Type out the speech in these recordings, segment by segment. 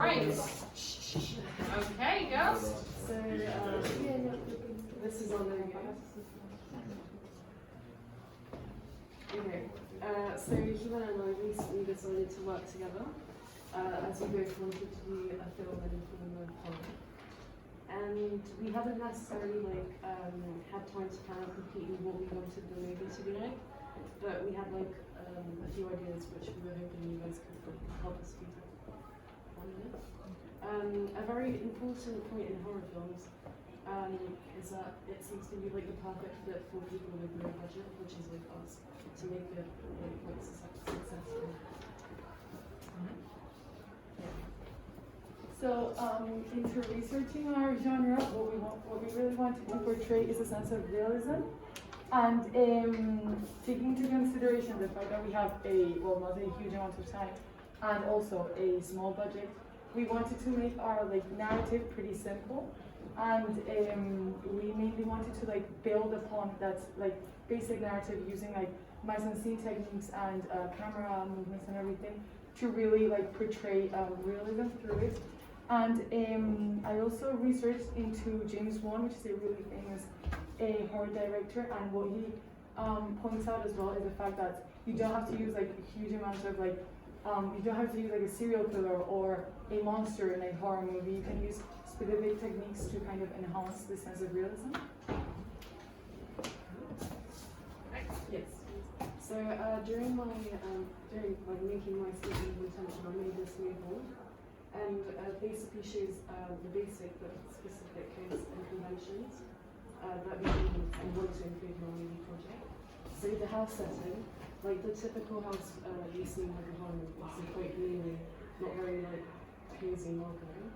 Great. Okay, girls. So, this is on there. Okay, so Jimena and I recently decided to work together as we both wanted to do a film and film a poem. And we haven't necessarily had time to plan out completely what we wanted the movie to be like, but we had a few ideas which we were hoping you guys could help us feed on. A very important point in horror films is that it seems to be the perfect fit for people with no budget, which is us, to make it successful. So, into researching our genre, what we really wanted to portray is a sense of realism, and taking into consideration the fact that we have not a huge amount of time, and also a small budget, we wanted to make our narrative pretty simple, and we mainly wanted to build upon that basic narrative using mise-en-scene techniques and camera movements and everything to really portray realism through it. And I also researched into James Wan, which is a really famous horror director, and what he points out as well is the fact that you don't have to use huge amounts of you don't have to use a serial killer or a monster in a horror movie. You can use specific techniques to kind of enhance the sense of realism. Yes. So during making my statement of intention, I made this new board, and basically shows the basic but specific codes and conventions that we need and want to include in our movie project. So the house setting, the typical house you see in a horror movie, so quite gloomy, not very cozy and welcoming.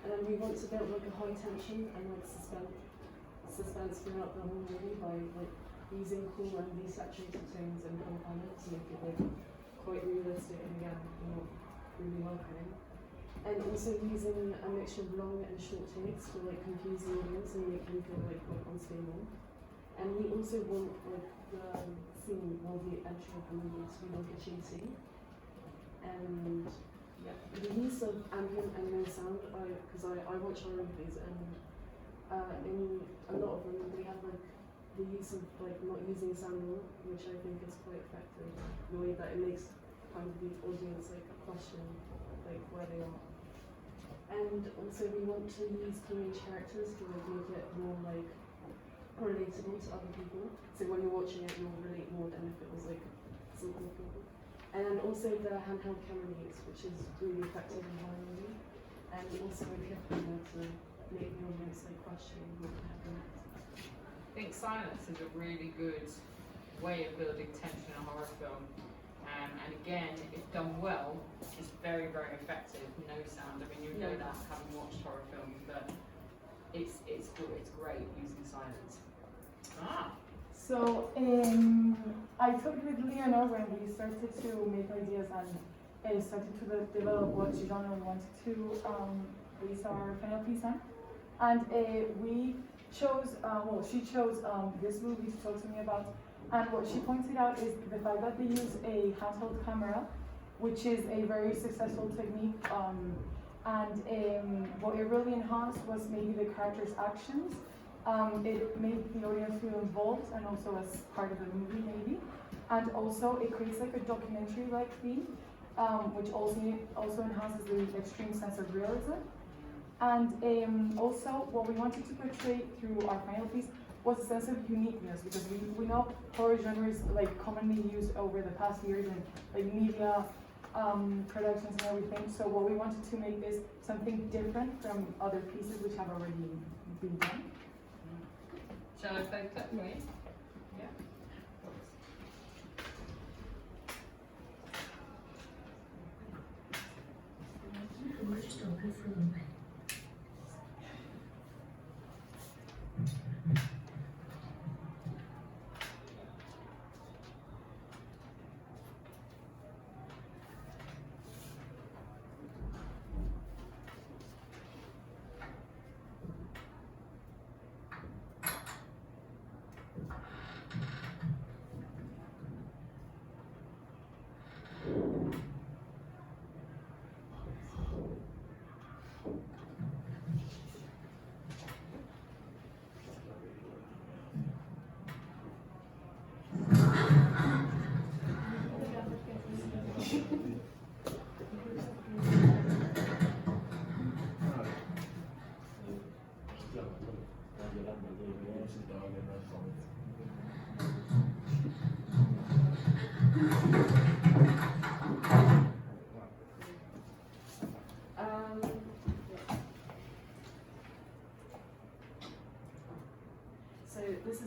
And then we want to build a high tension and suspense throughout the whole movie by using cool and desaturated tones and color palette to make it quite realistic and again not really welcoming. And also using a mixture of long and short takes to confuse the audience and make them feel quite unstable. And we also want the scene or the entry of the movie to be a cheating. And yeah, the use of ambient and no sound, because I watch horror movies, and in a lot of them we have the use of not using sound at all, which I think is quite effective. The way that it makes kind of the audience question where they are. And also we want to use teenage characters to make it more relatable to other people. So when you're watching it, you'll relate more than if it was simple people. And also the handheld camera use, which is really effective in horror movie. And also a cliffhanger to make the audience question what happened next. I think silence is a really good way of building tension in a horror film. And again, if done well, it's very, very effective. No sound. I mean, you know that having watched horror films, but it's great using silence. So I talked with Leonore when we started to make ideas and started to develop what genre we wanted to base our final piece on. And we chose, she chose this movie to talk to me about. And what she pointed out is the fact that they use a handheld camera, which is a very successful technique. And what it really enhanced was maybe the characters' actions. It made the audience feel involved and also as part of the movie maybe. And also it creates a documentary-like theme, which also enhances the extreme sense of realism. And also what we wanted to portray through our final piece was a sense of uniqueness, because we know horror genre is commonly used over the past years in media productions and everything. So what we wanted to make is something different from other pieces which have already been done. Shall I play that for you? Yeah.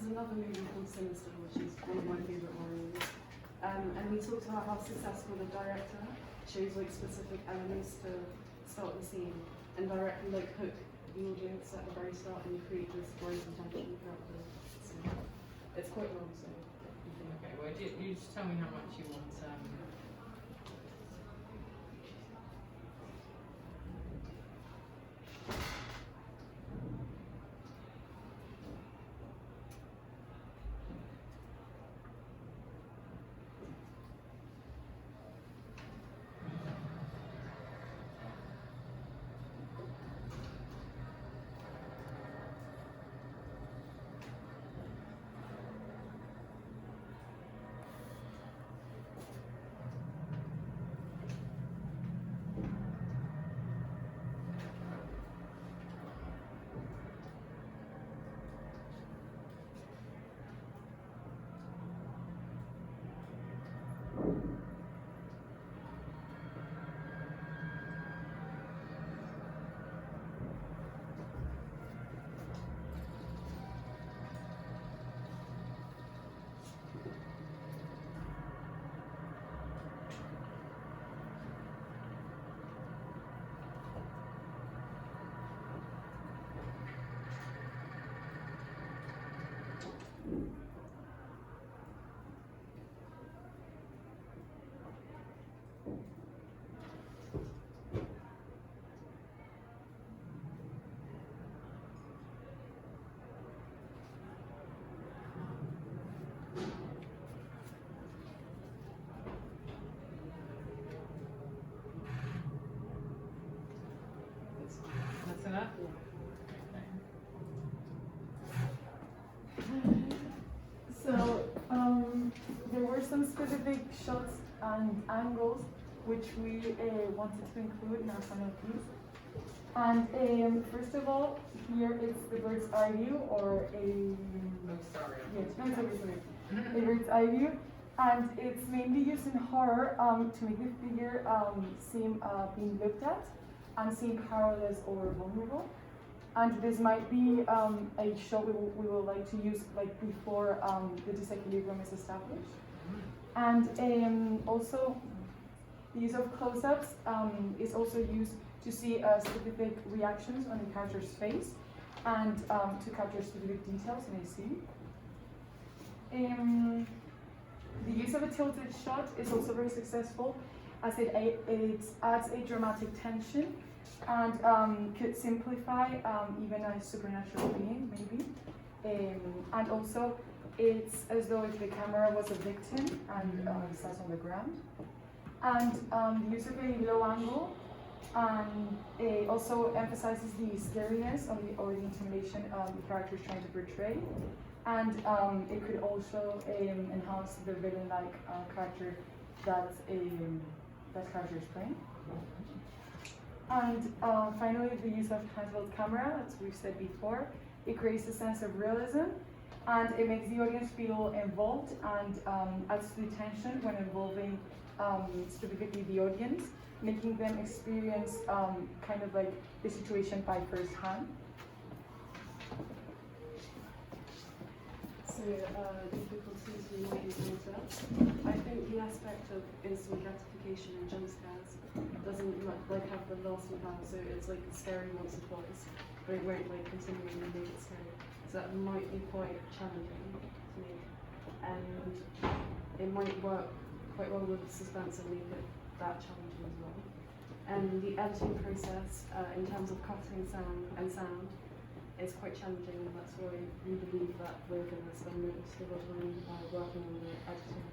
another movie called Sinister, which is one of my favourite horror movies. And we talked about how successful the director chose like specific elements to start the scene and directly like hook the audience at the very start and create this growth and tension throughout the scene. It's quite long, so. Okay, well, you just tell me how much you want. That's enough? So there were some specific shots and angles which we wanted to include in our final piece. And first of all, here it's the bird's eye view, or a a bird's eye view, and it's mainly used in horror to make the figure seem being looked at and seem powerless or vulnerable. And this might be a shot we would like to use like before the disequilibrium is established. And also the use of close-ups is also used to see specific reactions on the character's face and to capture specific details in a scene. The use of a tilted shot is also very successful, as it adds a dramatic tension and could simplify even a supernatural being, maybe. And also, it's as though if the camera was a victim and sat on the ground. And the use of a low angle it also emphasizes the scariness or the intimidation the character is trying to portray. And it could also enhance the villain-like character that character is playing. And finally, the use of handheld camera, as we've said before, it creates a sense of realism, and it makes the audience feel involved and adds to the tension when involving specifically the audience, making them experience kind of like the situation by first hand. So difficulties we might encounter. I think the aspect of instant gratification and jump scares doesn't like have the lasting power. So it's like scary once or twice, but it won't like continually make it scary. So that might be quite challenging to me, and it might work quite well with suspense and make it that challenging as well. And the editing process in terms of cutting sound is quite challenging, and that's why we believe that we're going to spend most of our time working on the editing.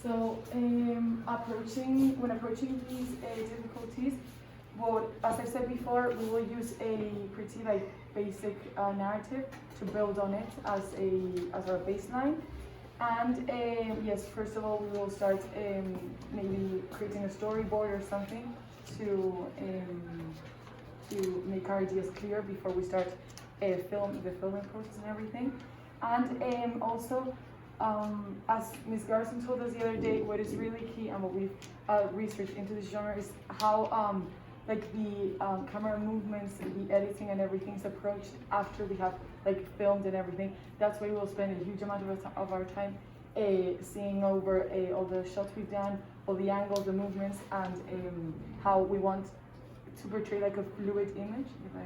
So when approaching these difficulties, well, as I said before, we will use a pretty like basic narrative to build on it as our baseline. And yes, first of all, we will start maybe creating a storyboard or something to make our ideas clear before we start the filming process and everything. And also, as Ms. Garson told us the other day, what is really key and what we've researched into this genre is how like the camera movements, the editing and everything's approached after we have like filmed and everything. That's why we'll spend a huge amount of our time seeing over all the shots we've done, all the angles, the movements, and how we want to portray like a fluid image. If I...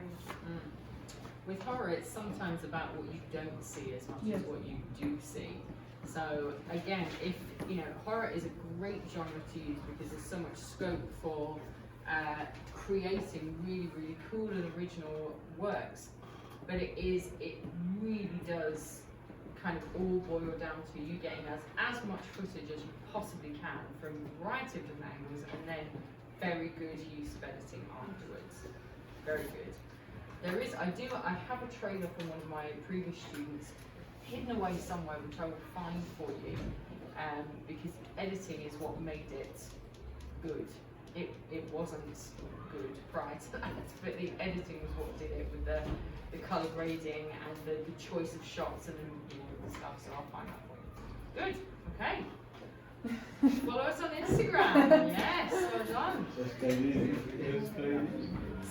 With horror, it's sometimes about what you don't see as much as what you do see. So again, if you know, horror is a great genre to use because there's so much scope for creating really, really cool and original works. But it really does kind of all boil down to you getting as much footage as you possibly can from a variety of different angles, and then very good use of editing afterwards. Very good. I have a trailer from one of my previous students hidden away somewhere, which I will find for you, because editing is what made it good. It wasn't good prior to that, but the editing was what did it, with the colour grading and the choice of shots and the stuff, so I'll find that for you. Good, okay. Follow us on Instagram. Yes, well done.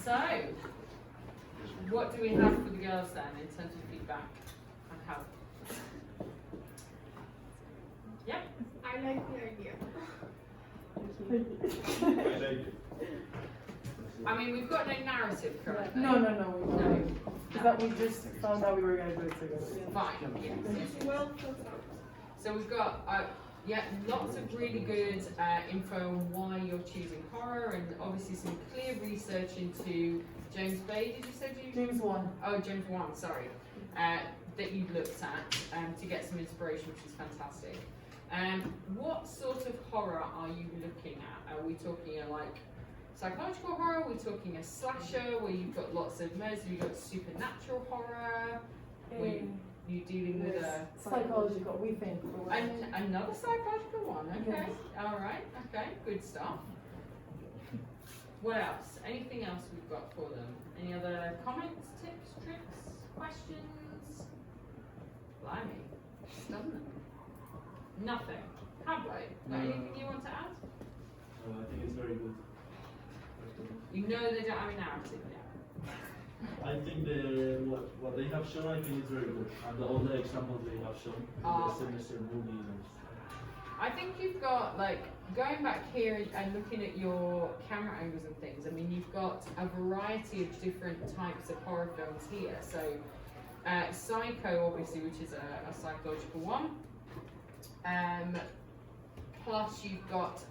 So, what do we have for the girls then in terms of feedback and how? Yep. I like the idea. I like it. I mean, we've got no narrative currently. No. No. Because that we just found out we were gonna do it together. Fine. Yes. Well thought out. So we've got lots of really good info on why you're choosing horror, and obviously some clear research into James Bay. Did you say James 1. Oh, James 1. Sorry. That you looked at to get some inspiration, which is fantastic. What sort of horror are you looking at? Are we talking like psychological horror? Are we talking a slasher where you've got lots of murders? Have you got supernatural horror? Were you dealing with a psychological, we think. another psychological one? Okay. Yes. All right. Okay. Good stuff. What else? Anything else we've got for them? Any other comments, tips, tricks, questions? Blimey, she's done them. Nothing. Have they? Got anything you want to add? I think it's very good. You know they don't have a narrative yet. I think what they have shown, I think is very good, and all the examples they have shown in the semester movies and stuff. I think you've got, like, going back here and looking at your camera angles and things, I mean, you've got a variety of different types of horror films here. So, Psycho, obviously, which is a psychological one. Plus, you've got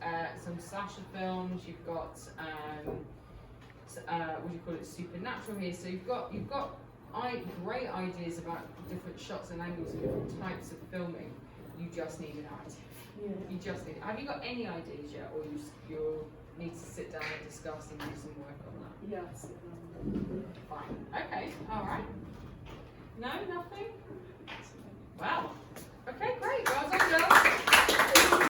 some slasher films. You've got what do you call it? Supernatural here. So you've got great ideas about different shots and angles and different types of filming. You just need a narrative. Yeah. You just need. Have you got any ideas yet, or you need to sit down and discuss and do some work on that? Yes. Fine. Okay. All right. No, nothing. Wow. Okay, great. Well done, girls.